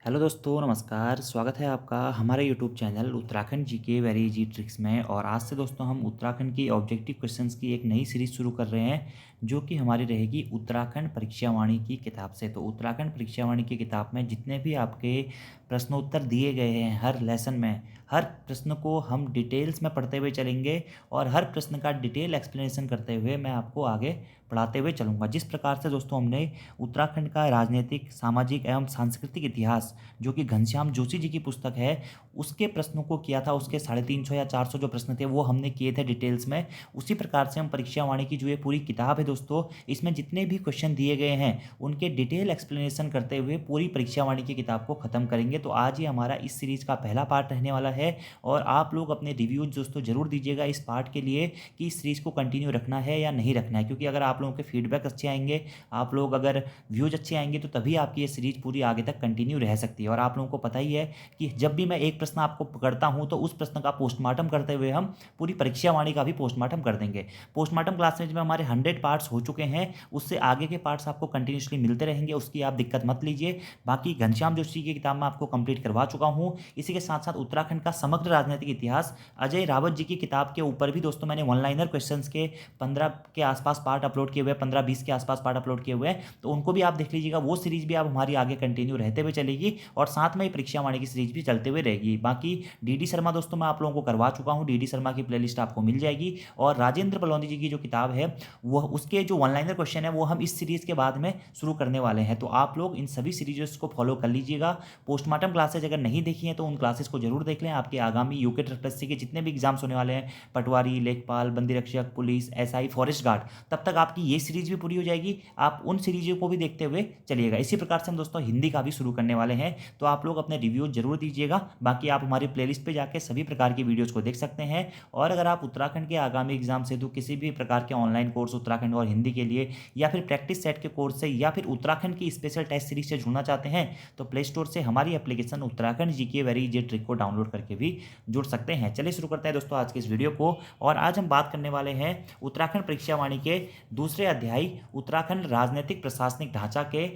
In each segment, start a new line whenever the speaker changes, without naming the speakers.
Hello दोस्तों, नमस्कार। स्वागत है आपका हमारे YouTube channel Uttarakhand GK very easy tricks में। और आज से दोस्तों हम उत्तराखंड की ऑब्जेक्टिव क्वेश्चंस की एक नई सीरीज़ शुरू कर रहे हैं, जो कि हमारी रहेगी उत्तराखंड परीक्षावाणी की किताब से। तो उत्तराखंड परीक्षावाणी की किताब में जितने भी आपके प्रश्नोत्तर दिए गए हैं हर लेसन में, हर प्रश्न को हम डिटेल्स में पढ़ते हुए चलेंगे और हर प्रश्न का डिटेल एक्सप्लेनेशन करते हुए मैं आपको आगे पढ़ाते हुए चलूँगा। जिस प्रकार से दोस्तों हमने उत्तराखंड का राजनीतिक, सामाजिक एवं सांस्कृतिक इतिहास, जो कि घनश्याम जोशी जी की पुस्तक है, उसके प्रश्नों को किया था, उसके 350 या 400 जो प्रश्न थे वो हमने किए थे डिटेल्स में। उसी प्रकार से हम परीक्षावाणी की जो ये पूरी किताब है दोस्तों, इसमें जितने भी क्वेश्चन दिए गए हैं उनके डिटेल एक्सप्लेनेशन करते हुए पूरी परीक्षावाणी की किताब को ख़त्म करेंगे। तो आज ये हमारा इस सीरीज़ का पहला पार्ट रहने वाला है और आप लोग अपने रिव्यूज़ दोस्तों ज़रूर दीजिएगा इस पार्ट के लिए कि इस सीरीज़ को कंटिन्यू रखना है या नहीं रखना है। क्योंकि अगर आप लोगों के फीडबैक अच्छे आएंगे, आप लोग अगर व्यूज़ अच्छे आएंगे, तो तभी आपकी ये सीरीज़ पूरी आगे तक कंटिन्यू रह सकती है। और आप लोगों को पता ही है कि जब भी मैं एक प्रश्न आपको पकड़ता हूं तो उस प्रश्न का पोस्टमार्टम करते हुए हम पूरी परीक्षावाणी का भी पोस्टमार्टम कर देंगे। पोस्टमार्टम क्लासेज में हमारे 100 पार्ट्स हो चुके हैं, उससे आगे के पार्ट्स आपको कंटिन्यूसली मिलते रहेंगे, उसकी आप दिक्कत मत लीजिए। बाकी घनश्याम जोशी की किताब में आपको कंप्लीट करवा चुका हूं। इसी के साथ साथ उत्तराखंड का समग्र राजनीतिक इतिहास अजय रावत जी की किताब के ऊपर भी दोस्तों मैंने वन लाइनर क्वेश्चंस के 15 के आसपास पार्ट अपलोड किए हुए, 15-20 के आसपास पार्ट अपलोड किए हुए हैं, तो उनको भी आप देख लीजिएगा। वो सीरीज भी आप हमारी आगे कंटिन्यू रहते हुए चलेगी और साथ में ही परीक्षावाणी की सीरीज भी चलते हुए रहेगी। बाकी डीडी शर्मा दोस्तों मैं आप लोगों को करवा चुका हूं, डीडी शर्मा की प्लेलिस्ट आपको मिल जाएगी। और राजेंद्र बलौनी जी की जो किताब है, वो उसके जो वन लाइनर क्वेश्चन है वो हम इस सीरीज के बाद में शुरू करने वाले हैं। तो आप लोग इन सभी सीरीज को फॉलो कर लीजिएगा। पोस्टमार्टम क्लासेज अगर नहीं देखी हैं तो उन क्लासेस को जरूर देख लें। आपके आगामी यूके ट्रिपल के जितने भी एग्जाम्स होने वाले हैं, पटवारी, लेखपाल, बंदी रक्षक, पुलिस, एसआई, फॉरेस्ट गार्ड, तब तक आपकी ये सीरीज भी पूरी हो जाएगी। आप उन सीरीजों को भी देखते हुए चलिएगा। इसी प्रकार से हम दोस्तों हिंदी का भी शुरू करने वाले हैं, तो आप लोग अपने रिव्यू जरूर दीजिएगा। बाकी आप हमारी प्लेलिस्ट पे जाके सभी प्रकार की वीडियोस को देख सकते हैं। और अगर आप उत्तराखंड के आगामी एग्जाम से तो किसी भी प्रकार के ऑनलाइन कोर्स उत्तराखंड और हिंदी के लिए, या फिर प्रैक्टिस सेट के कोर्स से, या फिर उत्तराखंड की स्पेशल टेस्ट सीरीज से जुड़ना चाहते हैं, तो प्ले स्टोर से हमारी application Uttarakhand GK very easy trick को डाउनलोड करके भी जुड़ सकते हैं। चलिए शुरू करते हैं दोस्तों आज के इस वीडियो को। और आज हम बात करने वाले हैं उत्तराखंड परीक्षावाणी के दूसरे अध्याय उत्तराखंड राजनीतिक प्रशासनिक ढांचा के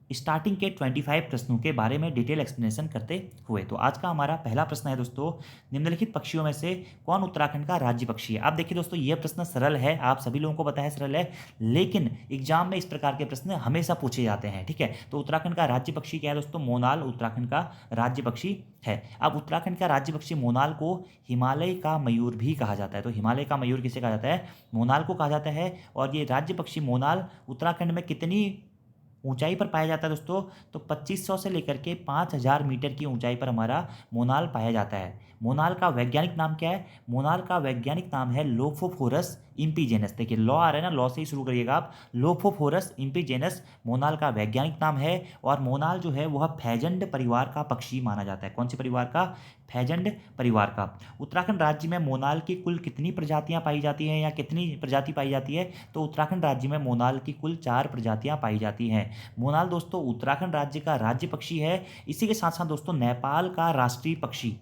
स्टार्टिंग के 25 प्रश्नों के बारे में डिटेल एक्सप्लेनेशन करते हुए। तो आज का हमारा पहला प्रश्न है दोस्तों, निम्नलिखित पक्षियों में से कौन उत्तराखंड का राज्य पक्षी है। आप देखिए दोस्तों, यह प्रश्न सरल है, आप सभी लोगों को पता है सरल है, लेकिन एग्जाम में इस प्रकार के प्रश्न हमेशा पूछे जाते हैं। ठीक है, तो उत्तराखंड का राज्य पक्षी क्या है दोस्तों? मोनाल उत्तराखंड का राज्य पक्षी है। अब उत्तराखंड का राज्य पक्षी मोनाल को हिमालय का मयूर भी कहा जाता है। तो हिमालय का मयूर किसे कहा जाता है? मोनाल को कहा जाता है। और ये राज्य पक्षी मोनाल उत्तराखंड में कितनी ऊंचाई पर पाया जाता है दोस्तों? तो 2500 से लेकर के 5000 मीटर की ऊंचाई पर हमारा मोनाल पाया जाता है। मोनाल का वैज्ञानिक नाम क्या है? मोनाल का वैज्ञानिक नाम है लोफोफोरस इम्पीजेनस। देखिए लॉ आ रहा है ना, लॉ से ही शुरू करिएगा आप। लोफोफोरस इम्पीजेनस मोनाल का वैज्ञानिक नाम है। और मोनाल जो है वह फैजंड परिवार का पक्षी माना जाता है। कौन से परिवार का? फैजंड परिवार का। उत्तराखंड राज्य में मोनाल की कुल कितनी प्रजातियां पाई जाती हैं, या कितनी प्रजाति पाई जाती है? तो उत्तराखंड राज्य में मोनाल की कुल 4 प्रजातियां पाई जाती हैं। मोनाल दोस्तों उत्तराखंड राज्य का राज्य पक्षी है। इसी के साथ साथ दोस्तों नेपाल का राष्ट्रीय पक्षी,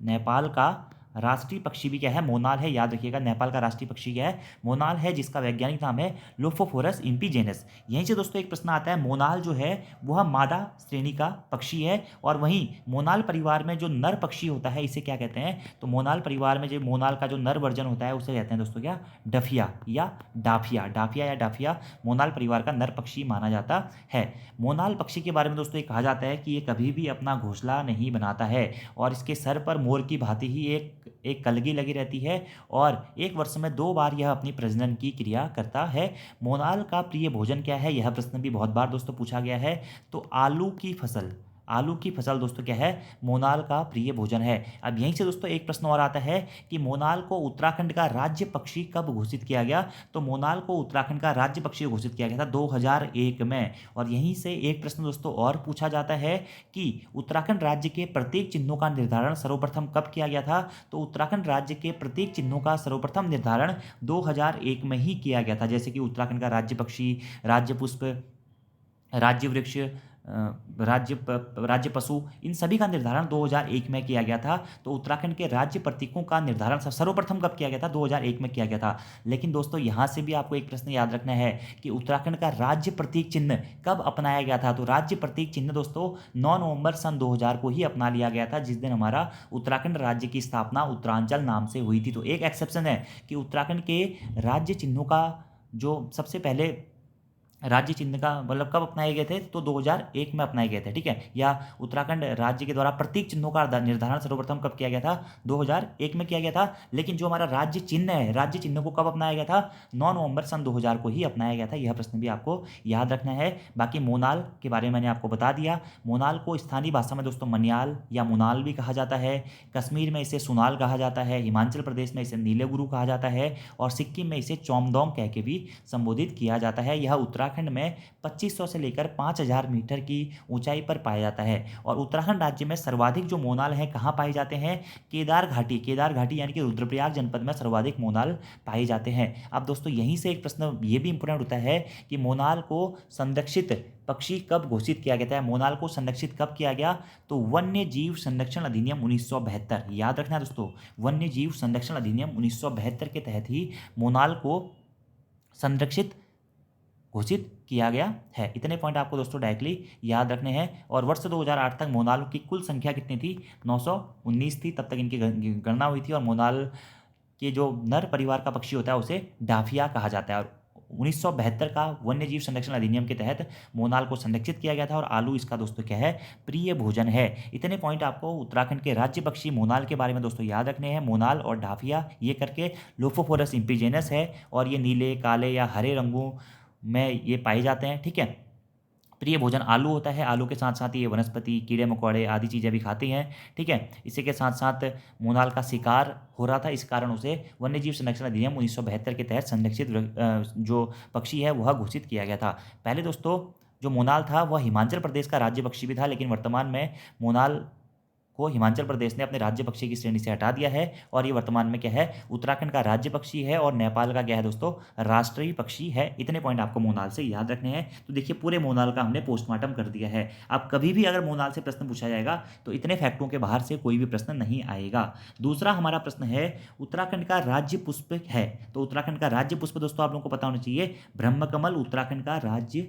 नेपाल का राष्ट्रीय पक्षी भी क्या है? मोनाल है। याद रखिएगा, नेपाल का राष्ट्रीय पक्षी क्या है? मोनाल है, जिसका वैज्ञानिक नाम है लोफोफोरस इम्पीजेनस। यहीं से दोस्तों एक प्रश्न आता है, मोनाल जो है वह मादा श्रेणी का पक्षी है। और वहीं मोनाल परिवार में जो नर पक्षी होता है इसे क्या कहते हैं? तो मोनाल परिवार में जो मोनाल का जो नर वर्जन होता है उसे कहते हैं दोस्तों क्या? डफिया या डाफिया। डाफिया या डाफिया मोनाल परिवार का नर पक्षी माना जाता है। मोनाल पक्षी के बारे में दोस्तों ये कहा जाता है कि ये कभी भी अपना घोंसला नहीं बनाता है, और इसके सर पर मोर की भांति ही एक कलगी लगी रहती है, और एक वर्ष में 2 बार यह अपनी प्रजनन की क्रिया करता है। मोनाल का प्रिय भोजन क्या है? यह प्रश्न भी बहुत बार दोस्तों पूछा गया है। तो आलू की फसल, आलू की फसल दोस्तों क्या है? मोनाल का प्रिय भोजन है। अब यहीं से दोस्तों एक प्रश्न और आता है कि मोनाल को उत्तराखंड का राज्य पक्षी कब घोषित किया गया? तो मोनाल को उत्तराखंड का राज्य पक्षी घोषित किया गया था 2001 में। और यहीं से एक प्रश्न दोस्तों और पूछा जाता है कि उत्तराखंड राज्य के प्रतीक चिन्हों का निर्धारण सर्वप्रथम कब किया गया था? तो उत्तराखंड राज्य के प्रतीक चिन्हों का सर्वप्रथम निर्धारण 2001 में ही किया गया था। जैसे कि उत्तराखंड का राज्य पक्षी, राज्य पुष्प, राज्य वृक्ष, राज्य पशु, इन सभी का निर्धारण 2001 में किया गया था। तो उत्तराखंड के राज्य प्रतीकों का निर्धारण सर्वप्रथम कब किया गया था? 2001 में किया गया था। लेकिन दोस्तों यहाँ से भी आपको एक प्रश्न याद रखना है कि उत्तराखंड का राज्य प्रतीक चिन्ह कब अपनाया गया था? तो राज्य प्रतीक चिन्ह दोस्तों 9 नवंबर सन 2000 को ही अपना लिया गया था, जिस दिन हमारा उत्तराखंड राज्य की स्थापना उत्तरांचल नाम से हुई थी। तो एक एक्सेप्शन है कि उत्तराखंड के राज्य चिन्हों का जो सबसे पहले राज्य चिन्ह का मतलब कब अपनाए गए थे? तो 2001 में अपनाए गए थे, ठीक है। या उत्तराखंड राज्य के द्वारा प्रतीक चिन्हों का निर्धारण सर्वप्रथम कब किया गया था? 2001 में किया गया था। लेकिन जो हमारा राज्य चिन्ह है, राज्य चिन्ह को कब अपनाया गया था? 9 नवंबर सन 2000 को ही अपनाया गया था। यह प्रश्न भी आपको याद रखना है। बाकी मोनाल के बारे में मैंने आपको बता दिया। मोनाल को स्थानीय भाषा में दोस्तों मन्याल या मोनाल भी कहा जाता है। कश्मीर में इसे सोनाल कहा जाता है, हिमाचल प्रदेश में इसे नीले गुरु कहा जाता है और सिक्किम में इसे चौमदोंग कह के भी संबोधित किया जाता है। यह उत्तराखंड में 2500 से लेकर 5000 मीटर की ऊंचाई पर पाया जाता है। और उत्तराखंड राज्य में सर्वाधिक जो मोनाल हैं कहाँ पाए जाते हैं? केदार घाटी यानी कि रुद्रप्रयाग जनपद में सर्वाधिक मोनाल पाए जाते हैं। अब दोस्तों यहीं से एक प्रश्न ये भी इंपॉर्टेंट होता है कि मोनाल को संरक्षित पक्षी कब घोषित किया गया था? मोनाल को संरक्षित कब किया गया? तो वन्य जीव संरक्षण अधिनियम 1972, याद रखना दोस्तों, वन्य जीव संरक्षण अधिनियम 1972 के तहत ही मोनाल को संरक्षित घोषित किया गया है। इतने पॉइंट आपको दोस्तों डायरेक्टली याद रखने हैं। और वर्ष 2008 तक मोनाल की कुल संख्या कितनी थी? 919 थी। तब तक इनकी गणना हुई थी। और मोनाल के जो नर परिवार का पक्षी होता है उसे डाफिया कहा जाता है। और 1972 का वन्य जीव संरक्षण अधिनियम के तहत मोनाल को संरक्षित किया गया था। और आलू इसका दोस्तों क्या है? प्रिय भोजन है। इतने पॉइंट आपको उत्तराखंड के राज्य पक्षी मोनाल के बारे में दोस्तों याद रखने हैं। मोनाल और डाफिया ये करके लोफोफोरस इम्पीजेनस है और ये नीले, काले या हरे रंगों में ये पाए जाते हैं, ठीक है। प्रिय भोजन आलू होता है। आलू के साथ साथ ये वनस्पति, कीड़े मकोड़े आदि चीज़ें भी खाती हैं, ठीक है। इसी के साथ साथ मोनाल का शिकार हो रहा था, इस कारण उसे वन्यजीव संरक्षण अधिनियम 1972 के तहत संरक्षित जो पक्षी है वह घोषित किया गया था। पहले दोस्तों जो मोनाल था वह हिमाचल प्रदेश का राज्य पक्षी भी था, लेकिन वर्तमान में मोनाल को हिमाचल प्रदेश ने अपने राज्य पक्षी की श्रेणी से हटा दिया है और ये वर्तमान में क्या है? उत्तराखंड का राज्य पक्षी है और नेपाल का क्या है दोस्तों? राष्ट्रीय पक्षी है। इतने पॉइंट आपको मोनाल से याद रखने हैं। तो देखिए पूरे मोनाल का हमने पोस्टमार्टम कर दिया है। अब कभी भी अगर मोनाल से प्रश्न पूछा जाएगा तो इतने फैक्टों के बाहर से कोई भी प्रश्न नहीं आएगा। दूसरा हमारा प्रश्न है उत्तराखंड का राज्य पुष्प है। तो उत्तराखंड का राज्य पुष्प दोस्तों आप लोगों को पता होना चाहिए, ब्रह्मकमल उत्तराखंड का राज्य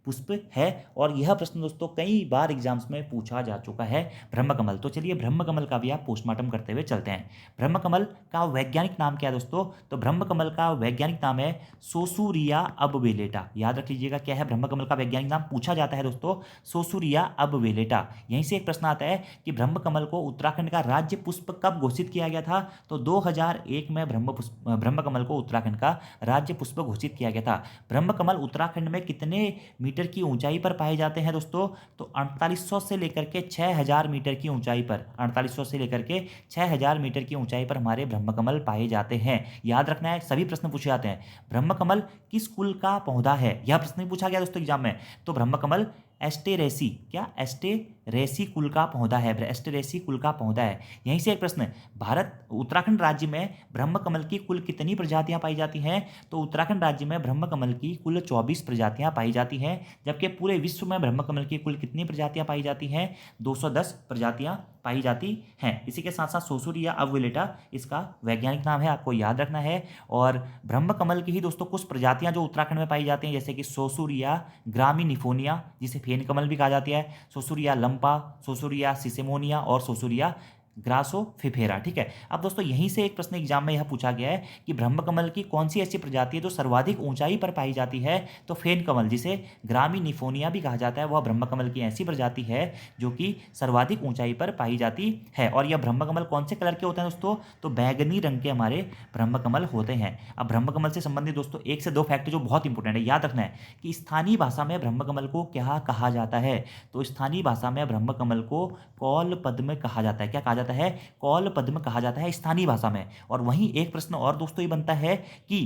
पुष्प है। और यह प्रश्न दोस्तों कई बार एग्जाम्स में पूछा जा चुका है, ब्रह्मकमल। तो चलिए ब्रह्मकमल का भी आप पोस्टमार्टम करते हुए चलते हैं। ब्रह्मकमल का वैज्ञानिक नाम क्या है दोस्तों? तो ब्रह्मकमल का वैज्ञानिक नाम है सोसूरिया अबवेलेटा। याद रख लीजिएगा क्या है ब्रह्मकमल का वैज्ञानिक नाम? पूछा जाता है दोस्तों, सोसूरिया अबवेलेटा। यहीं से एक प्रश्न आता है कि ब्रह्मकमल को उत्तराखंड का राज्य पुष्प कब घोषित किया गया था? तो 2001 में ब्रह्मकमल को उत्तराखंड का राज्य पुष्प घोषित किया गया था। ब्रह्मकमल उत्तराखंड में कितने मीटर की ऊंचाई पर पाए जाते हैं दोस्तों? तो 4800 से लेकर के 6000 मीटर की ऊंचाई पर, 4800 से लेकर के 6000 मीटर की ऊंचाई पर हमारे ब्रह्मकमल पाए जाते हैं। याद रखना है, सभी प्रश्न पूछे जाते हैं। ब्रह्मकमल किस कुल का पौधा है? यह प्रश्न भी पूछा गया दोस्तों एग्जाम में। तो ब्रह्मकमल एस्टेरेसी, क्या एस्टेरेसी कुल का पौधा है? एस्टेरेसी कुल का पौधा है। यहीं से एक प्रश्न, भारत उत्तराखंड राज्य में ब्रह्मकमल की कुल कितनी प्रजातियां पाई जाती हैं? तो उत्तराखंड राज्य में ब्रह्मकमल की कुल 24 प्रजातियां पाई जाती हैं, जबकि पूरे विश्व में ब्रह्मकमल की कुल कितनी प्रजातियां पाई जाती हैं? 210 प्रजातियां पाई जाती हैं। इसी के साथ साथ सोसूरिया अबवेलेटा इसका वैज्ञानिक नाम है, आपको याद रखना है। और ब्रह्मकमल की ही दोस्तों कुछ प्रजातियां जो उत्तराखंड में पाई जाती हैं, जैसे कि सोसूरिया ग्रामिनिफोनिया, जिसे फेन कमल भी कहा जाता है, सोसूरिया लंपा, सोसूरिया सिसेमोनिया और सोसूरिया ग्रासोफिफेरा, ठीक है। अब दोस्तों यहीं से एक प्रश्न एग्जाम में यह पूछा गया है कि ब्रह्मकमल की कौन सी ऐसी प्रजाति है जो सर्वाधिक ऊंचाई पर पाई जाती है? तो फेन कमल, जिसे ग्रामिनिफोनिया भी कहा जाता है, वह ब्रह्मकमल की ऐसी प्रजाति है जो कि सर्वाधिक ऊंचाई पर पाई जाती है। और यह ब्रह्मकमल कौन से कलर के होते हैं दोस्तों? तो बैंगनी रंग के हमारे ब्रह्मकमल होते हैं। अब ब्रह्मकमल से संबंधित दोस्तों 1 से 2 फैक्ट जो बहुत इंपॉर्टेंट है, याद रखना है कि स्थानीय भाषा में ब्रह्मकमल को क्या कहा जाता है? तो स्थानीय भाषा में ब्रह्मकमल को कौल पद्म कहा जाता है। क्या कहा जाता है? कौल पद्म कहा जाता है स्थानीय भाषा में। और वहीं एक प्रश्न और दोस्तों ये बनता है कि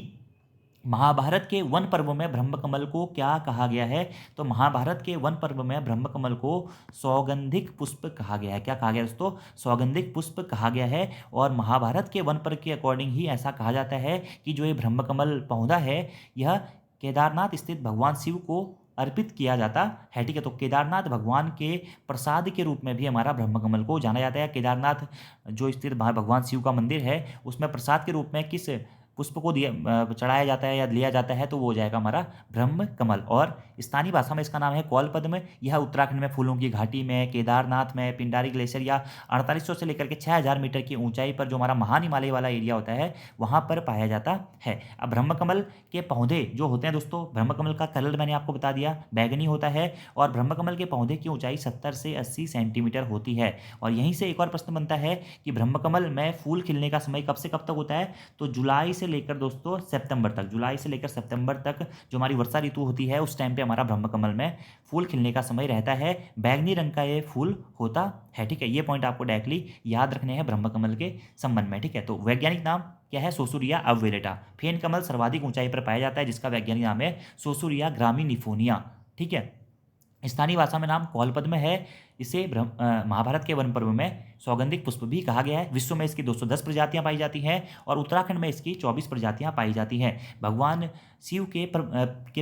महाभारत के वन पर्व में ब्रह्मकमल को क्या कहा गया है? तो महाभारत के वन पर्व में ब्रह्मकमल को सौगंधिक पुष्प कहा गया है। क्या कहा गया दोस्तों? सौगंधिक पुष्प कहा गया है। और महाभारत के वन पर्व के अकॉर्डिंग ही ऐसा कहा जाता है कि जो ये ब्रह्मकमल पौधा है यह केदारनाथ स्थित भगवान शिव को अर्पित किया जाता है। ठीक है, तो केदारनाथ भगवान के प्रसाद के रूप में भी हमारा ब्रह्मकमल को जाना जाता है। केदारनाथ जो स्थित भगवान शिव का मंदिर है, उसमें प्रसाद के रूप में किस पुष्प को दिया चढ़ाया जाता है या लिया जाता है, तो वो हो जाएगा हमारा ब्रह्म कमल। और स्थानीय भाषा में इसका नाम है कौलपद्म। यह उत्तराखंड में फूलों की घाटी में, केदारनाथ में, पिंडारी ग्लेशियर या 4800 से लेकर के 6000 मीटर की ऊंचाई पर जो हमारा महान हिमालय वाला एरिया होता है, वहाँ पर पाया जाता है। अब ब्रह्मकमल के पौधे जो होते हैं दोस्तों, ब्रह्मकमल का कलर मैंने आपको बता दिया बैगनी होता है, और ब्रह्मकमल के पौधे की ऊंचाई 70 से 80 सेंटीमीटर होती है। और यहीं से एक और प्रश्न बनता है कि ब्रह्मकमल में फूल खिलने का समय कब से कब तक होता है, तो जुलाई से लेकर दोस्तों सितंबर तक, जुलाई से लेकर सितंबर तक जो हमारी वर्षा ऋतु होती है, उस टाइम पे हमारा ब्रह्मकमल में फूल खिलने का समय रहता है। बैगनी रंग का ये फूल होता है। ठीक है, ये पॉइंट आपको डायरेक्टली याद रखने हैं ब्रह्मकमल के संबंध में। ठीक है, तो वैज्ञानिक नाम क्या है, सोसूरिया अवेलेटा। फेन कमल सर्वाधिक ऊंचाई पर पाया जाता है, जिसका वैज्ञानिक नाम है सोसूरिया ग्रामिनिफोनिया। ठीक है, स्थानीय भाषा में नाम कौलपद्म है। इसे महाभारत के वन पर्व में सौगंधिक पुष्प भी कहा गया है। विश्व में इसकी 210 प्रजातियां पाई जाती हैं और उत्तराखंड में इसकी 24 प्रजातियां पाई जाती हैं। भगवान शिव के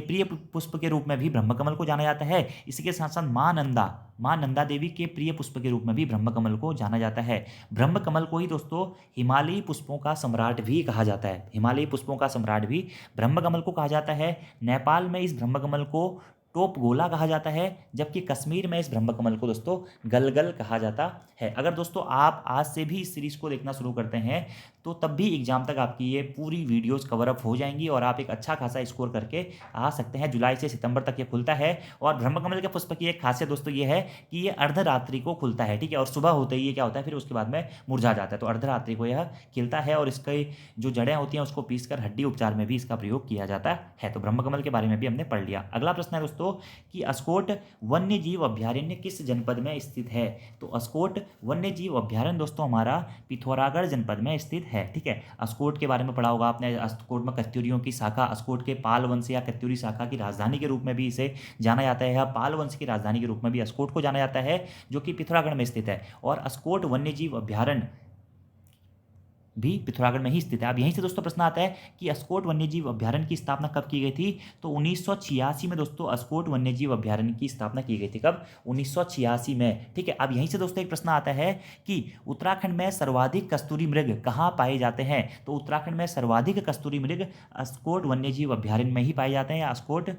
प्रिय पुष्प के रूप में भी ब्रह्मकमल को जाना जाता है। इसके साथ साथ माँ नंदा देवी के प्रिय पुष्प के रूप में भी ब्रह्मकमल को जाना जाता है। ब्रह्मकमल को ही दोस्तों हिमालयी पुष्पों का सम्राट भी कहा जाता है। हिमालयी पुष्पों का सम्राट भी ब्रह्मकमल को कहा जाता है। नेपाल में इस ब्रह्मकमल को टोप गोला कहा जाता है, जबकि कश्मीर में इस ब्रह्मकमल को दोस्तों गलगल कहा जाता है। अगर दोस्तों आप आज से भी इस सीरीज को देखना शुरू करते हैं, तो तब भी एग्जाम तक आपकी ये पूरी वीडियोस कवर अप हो जाएंगी और आप एक अच्छा खासा स्कोर करके आ सकते हैं। जुलाई से सितंबर तक ये खुलता है। और ब्रह्मकमल के पुष्प की एक खासियत दोस्तों ये है कि ये अर्धरात्रि को खुलता है। ठीक है, और सुबह होते ही ये क्या होता है, फिर उसके बाद में मुरझा जाता है। तो अर्धरात्रि को यह खिलता है और इसकी जो जड़ें होती हैं उसको पीसकर हड्डी उपचार में भी इसका प्रयोग किया जाता है। तो ब्रह्मकमल के बारे में भी हमने पढ़ लिया। अगला प्रश्न है दोस्तों कि अस्कोट वन्य जीव अभ्यारण्य किस जनपद में स्थित है। तो अस्कोट वन्य जीव अभ्यारण्य दोस्तों हमारा पिथौरागढ़ जनपद में स्थित है। ठीक है, अस्कोट के बारे में पढ़ा होगा आपने। अस्कोट में कत्यूरियों की शाखा, अस्कोट के पाल वंश या कत्यूरी शाखा की राजधानी के रूप में भी इसे जाना जाता है। पाल वंश की राजधानी के रूप में भी अस्कोट को जाना जाता है, जो कि पिथौरागढ़ में स्थित है। और अस्कोट वन्य जीव अभ्यारण्य भी पिथौरागढ़ में ही स्थित है। अब यहीं से दोस्तों प्रश्न आता है कि अस्कोट वन्यजीव अभ्यारण्य की स्थापना कब की गई थी। तो 1986 में दोस्तों अस्कोट वन्यजीव अभ्यारण्य की स्थापना की गई थी। कब, 1986 में। ठीक है, अब यहीं से दोस्तों एक प्रश्न आता है कि उत्तराखंड में सर्वाधिक कस्तूरी मृग कहाँ पाए जाते हैं। तो उत्तराखंड में सर्वाधिक कस्तूरी मृग अस्कोट वन्यजीव अभ्यारण्य में ही पाए जाते हैं, या अस्कोट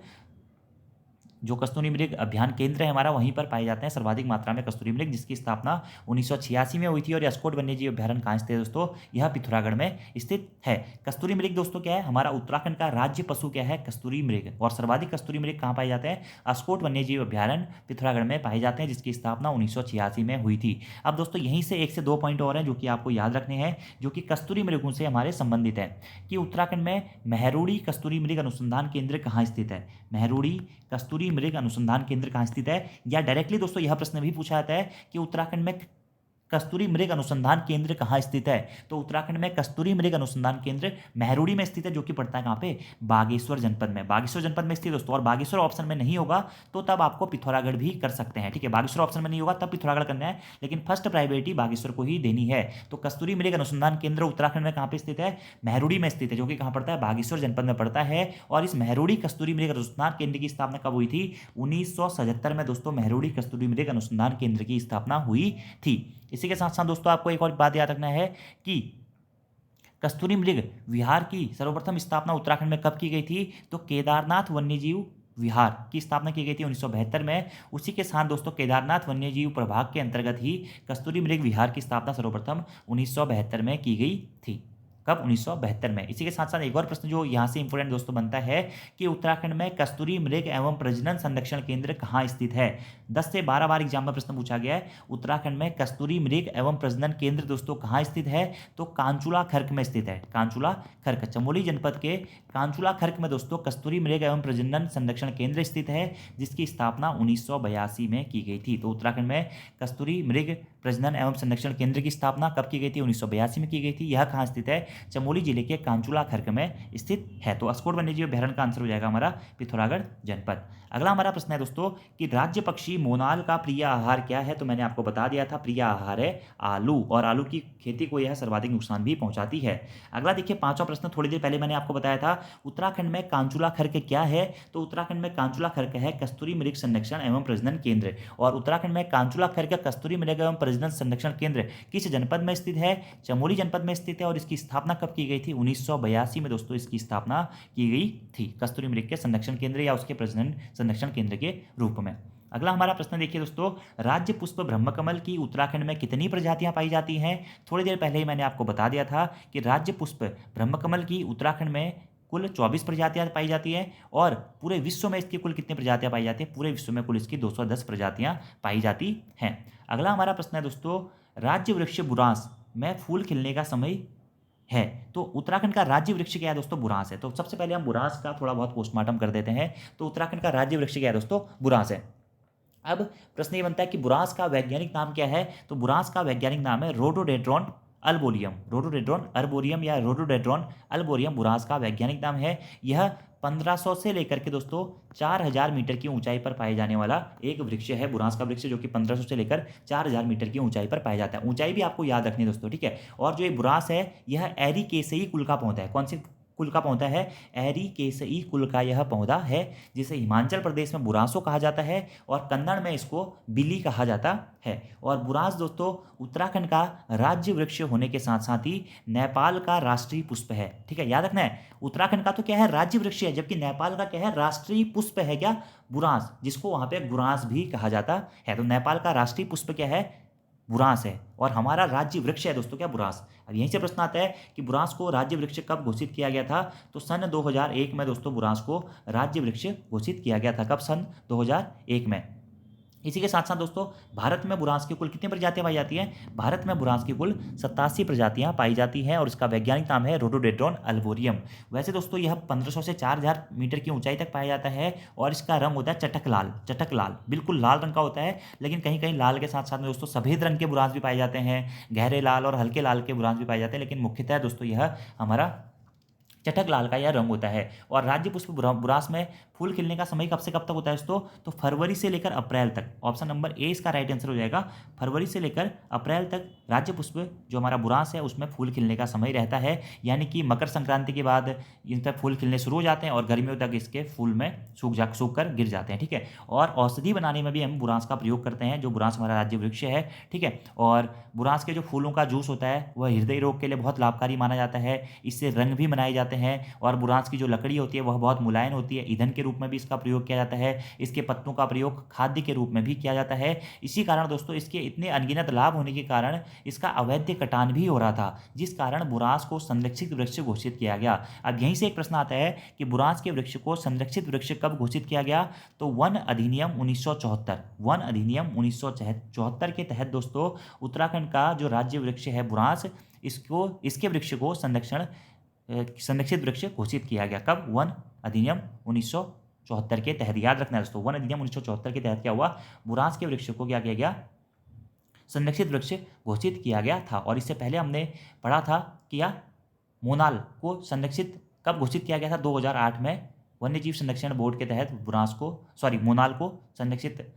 जो कस्तूरी मृग अभियान केंद्र है हमारा, वहीं पर पाए जाते हैं सर्वाधिक मात्रा में कस्तूरी मृग, जिसकी स्थापना 1986 में हुई थी। और अस्कोट वन्यजीव अभ्यारण्य कहाँ स्थित है दोस्तों, यह पिथौरागढ़ में स्थित है। कस्तूरी मृग दोस्तों क्या है, हमारा उत्तराखंड का राज्य पशु क्या है, कस्तूरी मृग। और सर्वाधिक कस्तूरी मृग कहाँ पाए जाते हैं, अस्कोट वन्यजीव अभ्यारण्य पिथौरागढ़ में पाए जाते हैं, जिसकी स्थापना 1986 में हुई थी। अब दोस्तों यहीं से 1 से 2 पॉइंट और हैं जो कि आपको याद रखने हैं, जो कि कस्तूरी मृगों से हमारे संबंधित है। कि उत्तराखंड में मेहरुड़ी कस्तूरी मृग अनुसंधान केंद्र कहाँ स्थित है। मेहरुड़ी कस्तूरी मृग अनुसंधान केंद्र कहाँ स्थित है, या डायरेक्टली दोस्तों यह प्रश्न भी पूछा जाता है कि उत्तराखंड में कस्तूरी मृग अनुसंधान केंद्र कहाँ स्थित है। तो उत्तराखंड में कस्तूरी मृग अनुसंधान केंद्र मेहरुड़ी में स्थित है, जो कि पड़ता है कहाँ पे, बागेश्वर जनपद में। बागेश्वर जनपद में स्थित दोस्तों। और बागेश्वर ऑप्शन में नहीं होगा तो तब आपको पिथौरागढ़ भी कर सकते हैं। ठीक है, बागेश्वर ऑप्शन में नहीं होगा तब पिथौरागढ़ करना है, लेकिन फर्स्ट प्रायोरिटी बागेश्वर को ही देनी है। तो कस्तूरी मृग अनुसंधान केंद्र उत्तराखंड में कहाँ पे स्थित है, मेहरुड़ी में स्थित है, जो कि कहाँ पड़ता है, बागेश्वर जनपद में पड़ता है। और इस मेहरुड़ी कस्तूरी मृग अनुसंधान केंद्र की स्थापना कब हुई थी, 1977 में दोस्तों मेहरुड़ी कस्तूरी मृग अनुसंधान केंद्र की स्थापना हुई थी। इसी के साथ साथ दोस्तों आपको एक और बात याद रखना है कि कस्तूरी मृग विहार की सर्वप्रथम स्थापना उत्तराखंड में कब की गई थी। तो केदारनाथ वन्यजीव विहार की स्थापना की गई थी 1972 में। उसी के साथ दोस्तों केदारनाथ वन्यजीव प्रभाग के अंतर्गत ही कस्तूरी मृग विहार की स्थापना सर्वप्रथम 1972 में की गई थी। कब, 1972 में। इसी के साथ साथ एक और प्रश्न जो यहाँ से इंपोर्टेंट दोस्तों बनता है कि उत्तराखंड में कस्तूरी मृग एवं प्रजनन संरक्षण केंद्र कहाँ स्थित है। 10 से 12 बार एग्जाम में प्रश्न पूछा गया है, उत्तराखंड में कस्तूरी मृग एवं प्रजनन केंद्र दोस्तों कहाँ स्थित है। तो कांचुला खर्क में स्थित है। कांचुला खर्क, चमोली जनपद के कांचुला खर्क में दोस्तों कस्तूरी मृग एवं प्रजनन संरक्षण केंद्र स्थित है, जिसकी स्थापना 1982 में की गई थी। तो उत्तराखंड में कस्तूरी मृग प्रजनन एवं संरक्षण केंद्र की स्थापना कब की गई थी, 1982 में की गई थी। यह कहाँ स्थित है, चमोली जिले के कांचुला खर्क में स्थित है। तो अस्कोट वन्यजीव अभ्यारण्य का आंसर हो जाएगा हमारा पिथौरागढ़ जनपद। अगला हमारा प्रश्न है दोस्तों कि राज्य पक्षी मोनाल का प्रिय आहार क्या है। तो मैंने आपको बता दिया था, प्रिय आहार है आलू, और आलू की खेती को यह सर्वाधिक नुकसान भी पहुंचाती है। अगला देखिए पांचवा प्रश्न, थोड़ी देर पहले मैंने आपको बताया था उत्तराखंड में कांचुला खर्क क्या है। तो उत्तराखंड में कांचुला खर्क है कस्तूरी मृग संरक्षण एवं प्रजनन केंद्र। और उत्तराखंड में कांचुला खर्क कस्तूरी मृग एवं प्रजनन संरक्षण केंद्र किस जनपद में स्थित है? चमोली जनपद में स्थित है। और इसकी स्थापना कब की गई थी? 1982 में दोस्तों इसकी स्थापना की गई थी, कस्तूरी मृग के संरक्षण केंद्र या उसके प्रजनन संरक्षण केंद्र के रूप में। अगला हमारा प्रश्न देखिए दोस्तों, राज्य पुष्प ब्रह्मकमल की उत्तराखंड में कितनी प्रजातियां पाई जाती हैं? थोड़ी देर पहले ही मैंने आपको बता दिया था कि राज्य पुष्प ब्रह्मकमल की उत्तराखंड में कुल 24 प्रजातियां पाई जाती है। और पूरे विश्व में इसकी कुल कितनी प्रजातियां पाई जाती है? पूरे विश्व में कुल इसकी 210 प्रजातियां पाई जाती हैं। अगला हमारा प्रश्न है दोस्तों, राज्य वृक्ष बुरांस में फूल खिलने का समय है। तो उत्तराखंड का राज्य वृक्ष क्या है दोस्तों? बुरांस है। तो सबसे पहले हम बुरांस का थोड़ा बहुत पोस्टमार्टम कर देते हैं। तो उत्तराखंड का राज्य वृक्ष क्या है दोस्तों? बुरांस है। अब प्रश्न ये बनता है कि बुरांस का वैज्ञानिक नाम क्या है? तो बुरांस का वैज्ञानिक नाम है रोडोडेड्रॉन अल्बोरियम। रोडोडेड्रॉन अर्बोरियम या रोडोडेड्रॉन अल्बोरियम बुरांस का वैज्ञानिक नाम है। यह 1500 से लेकर के दोस्तों 4000 मीटर की ऊंचाई पर पाए जाने वाला एक वृक्ष है, बुरांस का वृक्ष, जो कि 1500 से लेकर 4000 मीटर की ऊंचाई पर पाया जाता है। ऊंचाई भी आपको याद रखनी है दोस्तों, ठीक है। और जो ये बुरांस है यह एरिकेसई कुल का पौधा है। कौन से कुल का पौधा है? एरिकेसई कुल का यह पौधा है, जिसे हिमाचल प्रदेश में बुरांसो कहा जाता है और कन्नड़ में इसको बिली कहा जाता है। और बुरांस दोस्तों उत्तराखंड का राज्य वृक्ष होने के साथ साथ ही नेपाल का राष्ट्रीय पुष्प है, ठीक है, याद रखना है। उत्तराखंड का तो क्या है? राज्य वृक्ष है, जबकि नेपाल का क्या है? राष्ट्रीय पुष्प है क्या? बुरांस, जिसको वहां पे गुरांस भी कहा जाता है। तो नेपाल का राष्ट्रीय पुष्प क्या है? बुरांस है। और हमारा राज्य वृक्ष है दोस्तों क्या? बुरांस। अब यहीं से प्रश्न आता है कि बुरांस को राज्य वृक्ष कब घोषित किया गया था? तो सन 2001 में दोस्तों बुरांस को राज्य वृक्ष घोषित किया गया था। कब? सन 2001 में। इसी के साथ साथ दोस्तों भारत में बुरांस की कुल कितनी प्रजातियां पाई जाती हैं? भारत में बुरांस की कुल 87 प्रजातियां पाई जाती हैं और इसका वैज्ञानिक नाम है रोडोडेड्रॉन अल्बोरियम। वैसे दोस्तों यह 1500 से 4000 मीटर की ऊंचाई तक पाया जाता है और इसका रंग होता है चटक लाल। चटक लाल, बिल्कुल लाल रंग का होता है, लेकिन कहीं कहीं लाल के साथ साथ में दोस्तों सफेद रंग के बुरांस भी पाए जाते हैं, गहरे लाल और हल्के लाल के बुरांस भी पाए जाते हैं, लेकिन मुख्यतः दोस्तों यह हमारा चटक लाल का यह रंग होता है। और राज्य पुष्प बुरांस में फूल खिलने का समय कब से कब तक होता है दोस्तों? तो फरवरी से लेकर अप्रैल तक। ऑप्शन नंबर ए इसका राइट आंसर हो जाएगा। फरवरी से लेकर अप्रैल तक राज्य पुष्प जो हमारा बुरांस है उसमें फूल खिलने का समय रहता है। यानी कि मकर संक्रांति के बाद इन तक फूल खिलने शुरू हो जाते हैं और गर्मियों तक इसके फूल में सूख कर गिर जाते हैं, ठीक है। और औषधि बनाने में भी हम बुरांस का प्रयोग करते हैं, जो बुरांस हमारा राज्य वृक्ष है, ठीक है। और बुरांस के जो फूलों का जूस होता है वह हृदय रोग के लिए बहुत लाभकारी माना जाता है। इससे रंग भी बनाए जाते हैं। और बुरांस की जो लकड़ी होती है वह बहुत मुलायम होती है। ईंधन के रूप में भी इसका प्रयोग किया जाता है। इसके पत्तों का प्रयोग खाद्य के रूप में भी किया जाता है। इसी कारण दोस्तों इसके इतने अनगिनत लाभ होने के कारण इसका अवैध कटान भी हो रहा था, जिस कारण बुरांस को संरक्षित वृक्ष घोषित किया गया। अब यहीं से एक प्रश्न आता है कि बुरांस के वृक्ष को संरक्षित वृक्ष कब घोषित किया गया? तो वन अधिनियम 1974, वन अधिनियम 1974 के तहत दोस्तों उत्तराखंड का जो राज्य वृक्ष है बुरांस, इसके वृक्ष को संरक्षित वृक्ष घोषित किया गया। कब? वन अधिनियम 1974 के तहत। याद रखना है दोस्तों, वन अधिनियम 1974 के तहत क्या हुआ? बुरांस के वृक्ष को क्या किया गया? संरक्षित वृक्ष घोषित किया गया था। और इससे पहले हमने पढ़ा था कि मोनाल को संरक्षित कब घोषित किया गया था? 2008 में वन्य जीव संरक्षण बोर्ड के तहत मोनाल को संरक्षित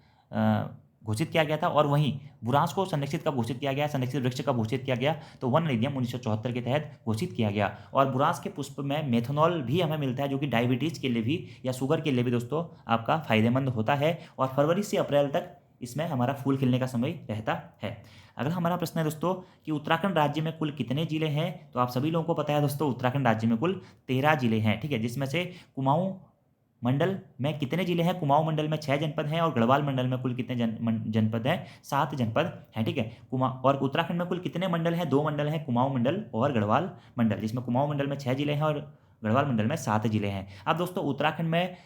घोषित किया गया था। और वहीं बुरांस को संरक्षित कब घोषित किया गया? संरक्षित वृक्ष कब घोषित किया गया? तो वन अधिनियम 1974 के तहत घोषित किया गया। और बुरांस के पुष्प में मेथनॉल भी हमें मिलता है, जो कि डायबिटीज़ के लिए भी या शुगर के लिए भी दोस्तों आपका फायदेमंद होता है। और फरवरी से अप्रैल तक इसमें हमारा फूल खिलने का समय रहता है। अगला हमारा प्रश्न है दोस्तों कि उत्तराखंड राज्य में कुल कितने जिले हैं? तो आप सभी लोगों को पता है दोस्तों उत्तराखंड राज्य में कुल 13 जिले हैं, ठीक है, जिसमें से कुमाऊं मंडल में कितने जिले हैं? कुमाऊं मंडल में 6 जनपद हैं। और गढ़वाल मंडल में कुल कितने जनपद हैं? 7 जनपद हैं, ठीक है। और उत्तराखंड में कुल कितने मंडल हैं? 2 मंडल हैं, कुमाऊं मंडल और गढ़वाल मंडल, जिसमें कुमाऊं मंडल में 6 जिले हैं और गढ़वाल मंडल में 7 जिले हैं। अब दोस्तों उत्तराखंड में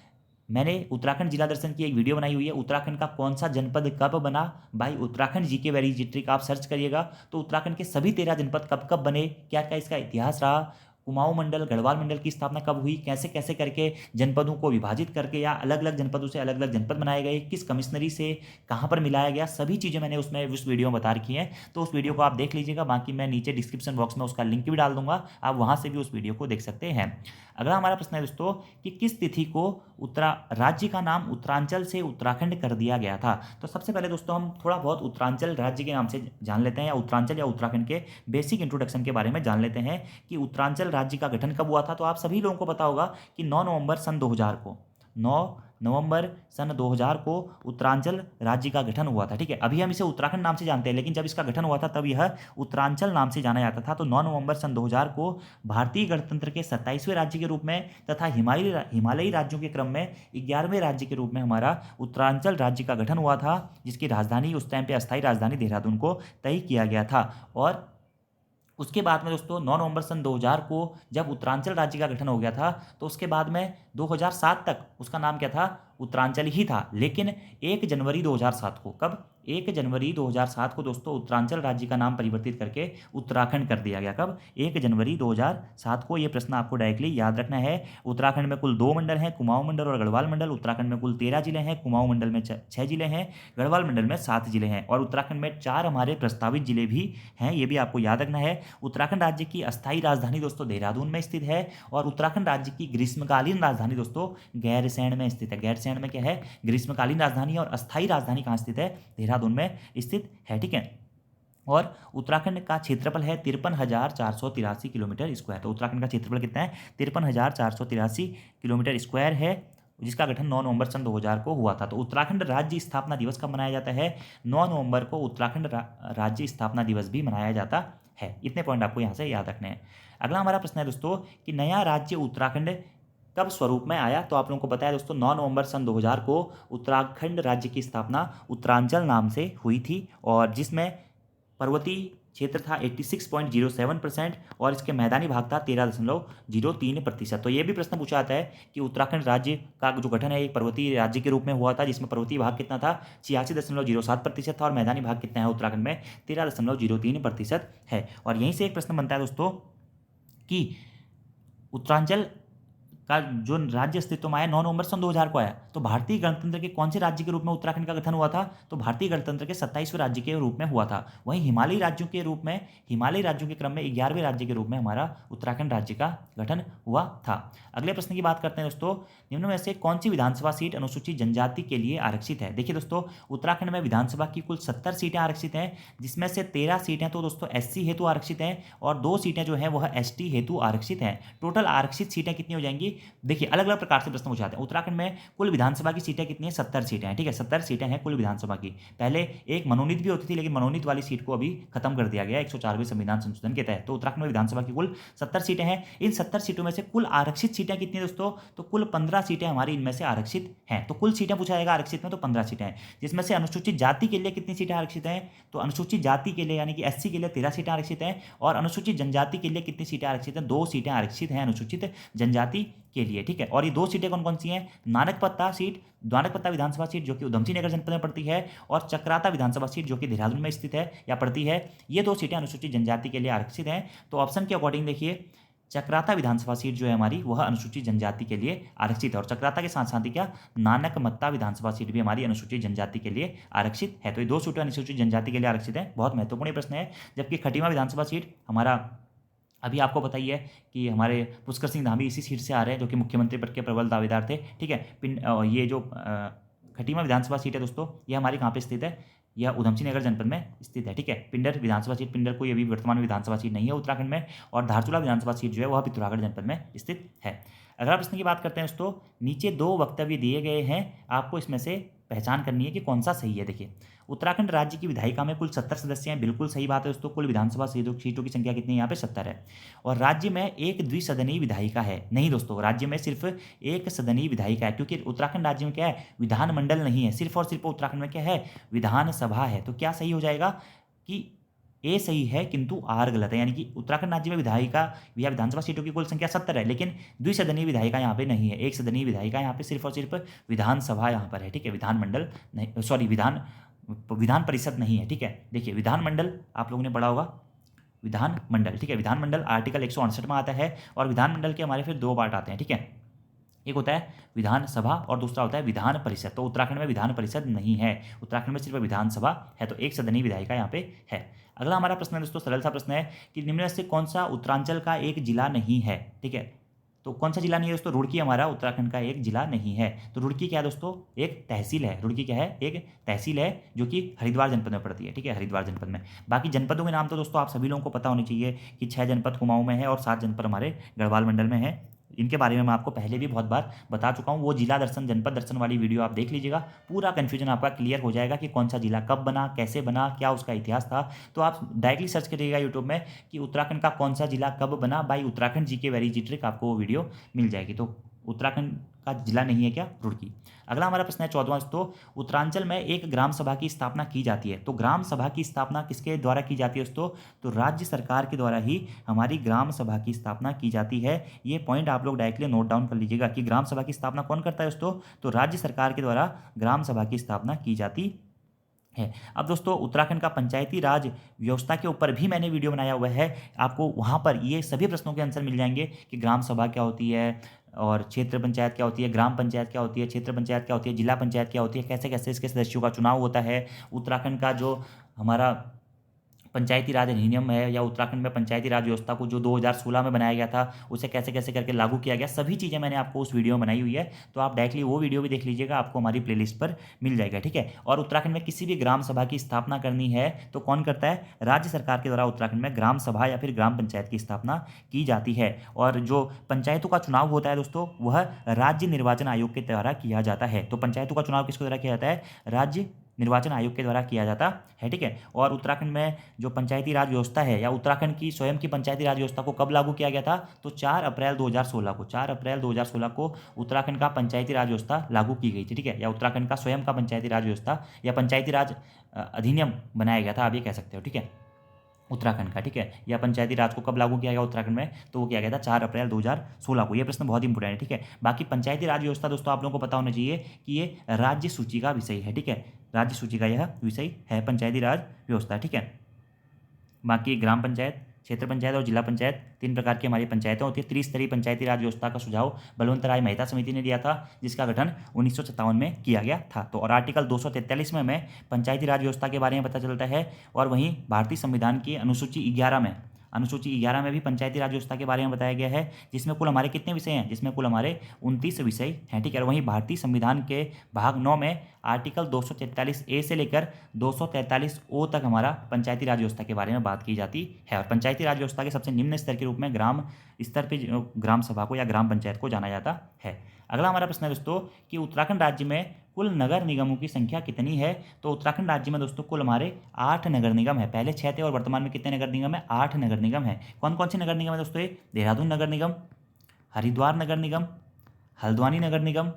मैंने उत्तराखंड जिला दर्शन की एक वीडियो बनाई हुई है, उत्तराखंड का कौन सा जनपद कब बना, भाई उत्तराखंड जीके वेरी ट्रिक आप सर्च करिएगा तो उत्तराखंड के सभी 13 जनपद कब कब बने, क्या क्या इसका इतिहास रहा, कुमाऊं मंडल, गढ़वाल मंडल की स्थापना कब हुई, कैसे कैसे करके जनपदों को विभाजित करके या अलग अलग जनपदों से अलग अलग जनपद बनाए गए, किस कमिश्नरी से कहाँ पर मिलाया गया, सभी चीज़ें मैंने उसमें उस वीडियो में बता रखी हैं। तो उस वीडियो को आप देख लीजिएगा। बाकी मैं नीचे डिस्क्रिप्शन बॉक्स में उसका लिंक भी डाल दूंगा, आप वहाँ से भी उस वीडियो को देख सकते हैं। अगला हमारा प्रश्न है दोस्तों कि किस तिथि को राज्य का नाम उत्तरांचल से उत्तराखंड कर दिया गया था। तो सबसे पहले दोस्तों हम थोड़ा बहुत उत्तरांचल राज्य के नाम से जान लेते हैं, या उत्तरांचल या उत्तराखंड के बेसिक इंट्रोडक्शन के बारे में जान लेते हैं कि उत्तरांचल राज्य का गठन कब हुआ था। तो आप सभी लोगों को पता होगा कि 9 नवंबर सन 2000 को 9 नवंबर सन 2000 को उत्तरांचल राज्य का गठन हुआ था। ठीक है, अभी हम इसे उत्तराखंड नाम से जानते हैं, लेकिन जब इसका गठन हुआ था तब यह उत्तरांचल नाम से जाना जाता था। तो 9 नवंबर सन 2000 को भारतीय गणतंत्र के 27वें राज्य के रूप में तथा हिमालयी राज्यों के क्रम में 11वें राज्य के रूप में हमारा उत्तरांचल राज्य का गठन हुआ था, जिसकी राजधानी उस टाइम पे अस्थायी राजधानी देहरादून को तय किया गया था। और उसके बाद में दोस्तों 9 नवंबर सन 2000 को जब उत्तरांचल राज्य का गठन हो गया था, तो उसके बाद में 2007 तक उसका नाम क्या था, उत्तरांचल ही था। लेकिन 1 जनवरी 2007 को, कब, 1 जनवरी 2007 को दोस्तों उत्तरांचल राज्य का नाम परिवर्तित करके उत्तराखंड कर दिया गया। कब, 1 जनवरी 2007 को। ये प्रश्न आपको डायरेक्टली याद रखना है। उत्तराखंड में कुल 2 मंडल हैं, कुमाऊं मंडल और गढ़वाल मंडल। उत्तराखंड में कुल 13 जिले हैं, कुमाऊं मंडल में 6 जिले हैं, गढ़वाल मंडल में 7 जिले हैं, और उत्तराखंड में 4 हमारे प्रस्तावित जिले भी हैं, ये भी आपको याद रखना है। उत्तराखंड राज्य की अस्थायी राजधानी दोस्तों देहरादून में स्थित है, और उत्तराखंड राज्य की ग्रीष्मकालीन राजधानी दोस्तों गैरसैंण में स्थित है। गैरसैंण में क्या है, ग्रीष्मकालीन राजधानी, और अस्थायी राजधानी कहाँ स्थित है, देहरादून में स्थित है। ठीक है, और उत्तराखंड का क्षेत्रफल है 53,483 किलोमीटर स्क्वायर। तो उत्तराखंड का क्षेत्रफल कितना है, 53,483 किलोमीटर स्क्वायर है, जिसका गठन 9 नवंबर सन 2000 को हुआ था। तो उत्तराखंड राज्य स्थापना दिवस कब मनाया जाता है, 9 नवंबर को उत्तराखंड राज्य स्थापना दिवस भी मनाया जाता है। इतने पॉइंट आपको यहाँ से याद रखने हैं। अगला हमारा प्रश्न है दोस्तों कि नया राज्य उत्तराखंड कब स्वरूप में आया। तो आप लोगों को पता है दोस्तों 9 नवंबर सन 2000 को उत्तराखंड राज्य की स्थापना उत्तरांचल नाम से हुई थी, और जिसमें पर्वतीय क्षेत्र था 86.07% और इसके मैदानी भाग था 13.03%। तो ये भी प्रश्न पूछा जाता है कि उत्तराखंड राज्य का जो गठन है एक पर्वतीय राज्य के रूप में हुआ था, जिसमें पर्वतीय भाग कितना था, 86.07% था, और मैदानी भाग कितना है उत्तराखंड में 13.03% है। और यहीं से एक प्रश्न बनता है दोस्तों कि उत्तरांचल का जो राज्य अस्तित्व में आया 9 नवंबर सन 2000 को आया, तो भारतीय गणतंत्र के कौन से राज्य के रूप में उत्तराखंड का गठन हुआ था, तो भारतीय गणतंत्र के 27वें राज्य के रूप में हुआ था। वहीं हिमालयी राज्यों के रूप में, हिमालयी राज्यों के क्रम में 11वें राज्य के रूप में हमारा उत्तराखंड राज्य का गठन हुआ था। अगले प्रश्न की बात करते हैं दोस्तों, निम्न में से कौन सी विधानसभा सीट अनुसूचित जनजाति के लिए आरक्षित है। देखिए दोस्तों, उत्तराखंड में विधानसभा की कुल 70 सीटें आरक्षित हैं, जिसमें से 13 सीटें तो दोस्तों SC हेतु आरक्षित हैं, और 2 सीटें जो हैं वह ST हेतु आरक्षित हैं। टोटल आरक्षित सीटें कितनी हो जाएंगी, देखिए अलग अलग प्रकार से प्रश्न पूछाते हैं। उत्तराखंड में कुल विधानसभा की सीटें कितनी है, 70 सीटें हैं। ठीक है, 70 सीटें हैं कुल विधानसभा की। पहले एक मनोनीत भी होती थी, लेकिन मनोनीत वाली सीट को अभी खत्म कर दिया गया 104वें संविधान संशोधन के तहत। तो उत्तराखंड में विधानसभा की कुल 70 सीटें हैं। इन 70 सीटों में से कुल आरक्षित सीटें कितनी है दोस्तों, तो कुल 15 सीटें हमारी इनमें से आरक्षित हैं। तो कुल सीटें पूछा जाएगा आरक्षित में, तो 15 सीटें हैं, जिसमें से अनुसूचित जाति के लिए कितनी सीटें आरक्षित हैं, तो अनुसूचित जाति के लिए यानी कि SC के लिए 13 सीटें आरक्षित हैं, और अनुसूचित जनजाति के लिए कितनी सीटें आरक्षित हैं, 2 सीटें आरक्षित हैं अनुसूचित जनजाति के लिए। ठीक है, और ये 2 सीटें कौन कौन सी हैं, नानकपत्ता विधानसभा सीट जो कि उधमसिंह नगर जनपद में पड़ती है, और चक्राता विधानसभा सीट जो कि देहरादून में स्थित है या पड़ती है। ये 2 सीटें अनुसूचित जनजाति के लिए आरक्षित हैं। तो ऑप्शन के अकॉर्डिंग देखिए, चक्राता विधानसभा सीट जो है हमारी वह अनुसूचित जनजाति के लिए आरक्षित है, और चक्राता के साथ साथ ही क्या, नानकमत्ता विधानसभा सीट भी हमारी अनुसूचित जनजाति के लिए आरक्षित है। तो ये 2 सीटें अनुसूचित जनजाति के लिए आरक्षित है, बहुत महत्वपूर्ण प्रश्न है। जबकि खटीमा विधानसभा सीट हमारा, अभी आपको पता ही है कि हमारे पुष्कर सिंह धामी इसी सीट से आ रहे हैं, जो कि मुख्यमंत्री पद के प्रबल दावेदार थे। ठीक है, ये जो खटीमा विधानसभा सीट है दोस्तों, ये हमारी कहाँ पे स्थित है, यह उधमसिंह नगर जनपद में स्थित है। ठीक है, पिंडर विधानसभा सीट, पिंडर कोई अभी वर्तमान में विधानसभा सीट नहीं है उत्तराखंड में, और धारचूला विधानसभा सीट जो है वह पिथौरागढ़ जनपद में स्थित है। अगला प्रश्न की बात करते हैं दोस्तों, नीचे 2 वक्तव्य दिए गए हैं, आपको इसमें से पहचान करनी है कि कौन सा सही है। देखिए, उत्तराखंड राज्य की विधायिका में कुल 70 सदस्य हैं, बिल्कुल सही बात है दोस्तों। कुल विधानसभा सीटों की संख्या कितनी है, यहाँ पे 70 है। और राज्य में एक द्विसदनीय विधायिका है, नहीं दोस्तों, राज्य में सिर्फ एक सदनीय विधायिका है, क्योंकि उत्तराखंड राज्य में क्या है, विधानमंडल नहीं है, सिर्फ और सिर्फ उत्तराखंड में क्या है, विधानसभा है। तो क्या सही हो जाएगा कि ए सही है किंतु आर गलत है, यानी कि उत्तराखंड राज्य में विधायिका या विधानसभा सीटों की कुल संख्या 70 है, लेकिन द्विसदनीय विधायिका यहाँ पे नहीं है, एक सदनीय विधायिका यहाँ पे सिर्फ और सिर्फ विधानसभा यहाँ पर है। ठीक है, विधानमंडल नहीं, सॉरी विधान परिषद नहीं है। ठीक है, देखिए विधानमंडल आप लोगों ने पढ़ा होगा, विधानमंडल, ठीक है। विधानमंडल आर्टिकल 168 में आता है और विधानमंडल के हमारे फिर दो पार्ट आते हैं, ठीक है। एक होता है विधानसभा और दूसरा होता है विधान परिषद। तो उत्तराखंड में विधान परिषद नहीं है, उत्तराखंड में सिर्फ विधानसभा है, तो एक सदनीय विधायिका यहाँ पे है। अगला हमारा प्रश्न है दोस्तों, सरल सा प्रश्न है कि निम्न में से कौन सा उत्तरांचल का एक जिला नहीं है, ठीक है। तो कौन सा जिला नहीं है दोस्तों? रुड़की हमारा उत्तराखंड का एक जिला नहीं है। तो रुड़की क्या है दोस्तों? एक तहसील है। रुड़की क्या है? एक तहसील है जो कि हरिद्वार जनपद में पड़ती है, ठीक है, हरिद्वार जनपद में। बाकी जनपदों के नाम तो दोस्तों आप सभी लोगों को पता होने चाहिए कि 6 जनपद कुमाऊं में है और 7 जनपद हमारे गढ़वाल मंडल में है। इनके बारे में मैं आपको पहले भी बहुत बार बता चुका हूँ। वो जिला दर्शन, जनपद दर्शन वाली वीडियो आप देख लीजिएगा, पूरा कन्फ्यूजन आपका क्लियर हो जाएगा कि कौन सा जिला कब बना, कैसे बना, क्या उसका इतिहास था। तो आप डायरेक्टली सर्च करिएगा यूट्यूब में कि उत्तराखंड का कौन सा जिला कब बना, बाई उत्तराखंड जीके वेरी जी ट्रिक, आपको वो वीडियो मिल जाएगी। तो उत्तराखंड का जिला नहीं है क्या? रुड़की। अगला हमारा प्रश्न है 14वां दोस्तों, उत्तरांचल में एक ग्राम सभा की स्थापना की जाती है। तो ग्राम सभा की स्थापना किसके द्वारा की जाती है दोस्तों? तो राज्य सरकार के द्वारा ही हमारी ग्राम सभा की स्थापना की जाती है। ये पॉइंट आप लोग डायरेक्टली नोट डाउन कर लीजिएगा कि ग्राम सभा की स्थापना कौन करता है दोस्तों? तो राज्य सरकार के द्वारा ग्राम सभा की स्थापना की जाती है। अब दोस्तों उत्तराखंड का पंचायती राज व्यवस्था के ऊपर भी मैंने वीडियो बनाया हुआ है, आपको वहाँ पर ये सभी प्रश्नों के आंसर मिल जाएंगे कि ग्राम सभा क्या होती है और क्षेत्र पंचायत क्या होती है, ग्राम पंचायत क्या होती है, क्षेत्र पंचायत क्या होती है, जिला पंचायत क्या होती है, कैसे कैसे इसके सदस्यों का चुनाव होता है, उत्तराखंड का जो हमारा पंचायती राज अधिनियम है या उत्तराखंड में पंचायती राज व्यवस्था को जो 2016 में बनाया गया था उसे कैसे कैसे करके लागू किया गया, सभी चीज़ें मैंने आपको उस वीडियो में बनाई हुई है। तो आप डायरेक्टली वो वीडियो भी देख लीजिएगा, आपको हमारी प्लेलिस्ट पर मिल जाएगा, ठीक है। और उत्तराखंड में किसी भी ग्राम सभा की स्थापना करनी है तो कौन करता है? राज्य सरकार के द्वारा उत्तराखंड में ग्राम सभा या फिर ग्राम पंचायत की स्थापना की जाती है। और जो पंचायतों का चुनाव होता है दोस्तों, वह राज्य निर्वाचन आयोग के द्वारा किया जाता है। तो पंचायतों का चुनाव किसके द्वारा किया जाता है? राज्य निर्वाचन आयोग के द्वारा किया जाता है, ठीक है। और उत्तराखंड में जो पंचायती राज व्यवस्था है या उत्तराखंड की स्वयं की पंचायती राज व्यवस्था को कब लागू किया गया था? तो 4 अप्रैल 2016 को, 4 अप्रैल 2016 को उत्तराखंड का पंचायती राज व्यवस्था लागू की गई थी, ठीक है। या उत्तराखंड का स्वयं का पंचायती राज व्यवस्था या पंचायती राज अधिनियम बनाया गया था, आप ये कह सकते हो, ठीक है, उत्तराखंड का, ठीक है। या पंचायती राज को कब लागू किया गया उत्तराखंड में? तो वो किया गया था 4 अप्रैल 2016 को। ये प्रश्न बहुत इंपॉर्टेंट है, ठीक है। बाकी पंचायती राज व्यवस्था दोस्तों आप लोगों को पता होना चाहिए कि ये राज्य सूची का विषय है, ठीक है, राज्य सूची का यह विषय है पंचायती राज व्यवस्था, ठीक है। बाकी ग्राम पंचायत, क्षेत्र पंचायत और जिला पंचायत 3 प्रकार की हमारी पंचायतें होती है। त्रिस्तरीय पंचायती राज व्यवस्था का सुझाव बलवंत राय मेहता समिति ने दिया था, जिसका गठन 1957 में किया गया था। तो और आर्टिकल 243 में हमें पंचायती राज व्यवस्था के बारे में पता चलता है। और वहीं भारतीय संविधान की अनुसूची 11 में भी पंचायती राज व्यवस्था के बारे में बताया गया है, जिसमें कुल हमारे कितने विषय हैं? जिसमें कुल हमारे 29 विषय हैं, ठीक है। और वहीं भारतीय संविधान के भाग 9 में आर्टिकल 243A से लेकर 243O तक हमारा पंचायती राज व्यवस्था के बारे में बात की जाती है। और पंचायती राज व्यवस्था के सबसे निम्न स्तर के रूप में ग्राम स्तर पर ग्राम सभा को या ग्राम पंचायत को जाना जाता है। अगला हमारा प्रश्न है दोस्तों कि उत्तराखंड राज्य में कुल नगर निगमों की संख्या कितनी है? तो उत्तराखंड राज्य में दोस्तों कुल हमारे 8 नगर निगम है। पहले 6 थे और वर्तमान में कितने नगर निगम है? 8 नगर निगम है। कौन कौन से नगर निगम है दोस्तों? ये देहरादून नगर निगम, हरिद्वार नगर निगम, हल्द्वानी नगर निगम,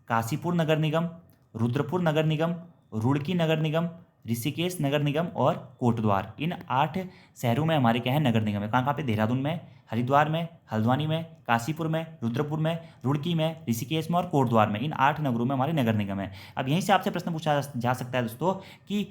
काशीपुर नगर निगम, रुद्रपुर नगर निगम, रुड़की नगर निगम, ऋषिकेश नगर निगम और कोटद्वार। इन 8 शहरों में हमारे क्या है? नगर निगम है। कहाँ कहाँ पे? देहरादून में, हरिद्वार में, हल्द्वानी में, काशीपुर में, रुद्रपुर में, रुड़की में, ऋषिकेश में और कोटद्वार में। इन 8 नगरों में हमारे नगर निगम है। अब यहीं से आपसे प्रश्न पूछा जा सकता है दोस्तों कि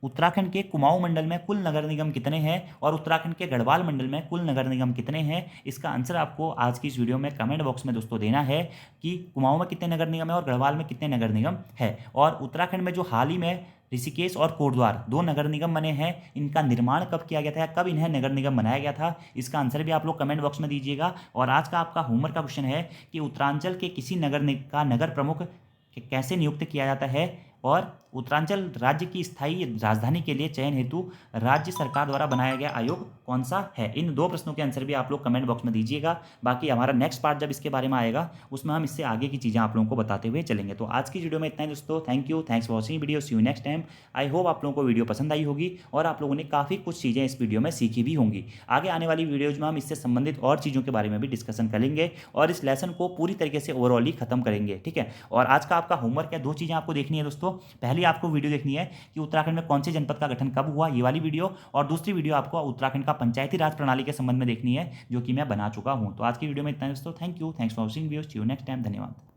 उत्तराखंड के कुमाऊं मंडल में कुल नगर निगम कितने हैं और उत्तराखंड के गढ़वाल मंडल में कुल नगर निगम कितने हैं? इसका आंसर आपको आज की इस वीडियो में कमेंट बॉक्स में दोस्तों देना है कि कुमाऊं में कितने नगर निगम है और गढ़वाल में कितने नगर निगम है। और उत्तराखंड में जो हाल ही में ऋषिकेश और कोटद्वार 2 नगर निगम बने हैं, इनका निर्माण कब किया गया था या कब इन्हें नगर निगम बनाया गया था? इसका आंसर भी आप लोग कमेंट बॉक्स में दीजिएगा। और आज का आपका होमवर्क का क्वेश्चन है कि उत्तरांचल के किसी का नगर प्रमुख कैसे नियुक्त किया जाता है और उत्तरांचल राज्य की स्थायी राजधानी के लिए चयन हेतु राज्य सरकार द्वारा बनाया गया आयोग कौन सा है? इन 2 प्रश्नों के आंसर भी आप लोग कमेंट बॉक्स में दीजिएगा। बाकी हमारा नेक्स्ट पार्ट जब इसके बारे में आएगा उसमें हम इससे आगे की चीज़ें आप लोगों को बताते हुए चलेंगे। तो आज की वीडियो में इतना ही दोस्तों। Thank you, thanks for watching video, see you next time. I hope आप लोगों को वीडियो पसंद आई होगी और आप लोगों ने काफ़ी कुछ चीज़ें इस वीडियो में सीखी भी होंगी। आगे आने वाली वीडियोज़ में हम इससे संबंधित और चीज़ों के बारे में भी डिस्कशन करेंगे और इस लेसन को पूरी तरीके से ओवरऑल ही खत्म करेंगे, ठीक है। और आज का आपका होमवर्क है, 2 चीज़ें आपको देखनी है दोस्तों। पहली आपको वीडियो देखनी है कि उत्तराखंड में कौन से जनपद का गठन कब हुआ, ये वाली वीडियो। और दूसरी वीडियो आपको उत्तराखंड का पंचायती राज प्रणाली के संबंध में देखनी है, जो कि मैं बना चुका हूं। तो आज की वीडियो में इतना दोस्तों। Thank you, thanks for watching video, see you next time. धन्यवाद।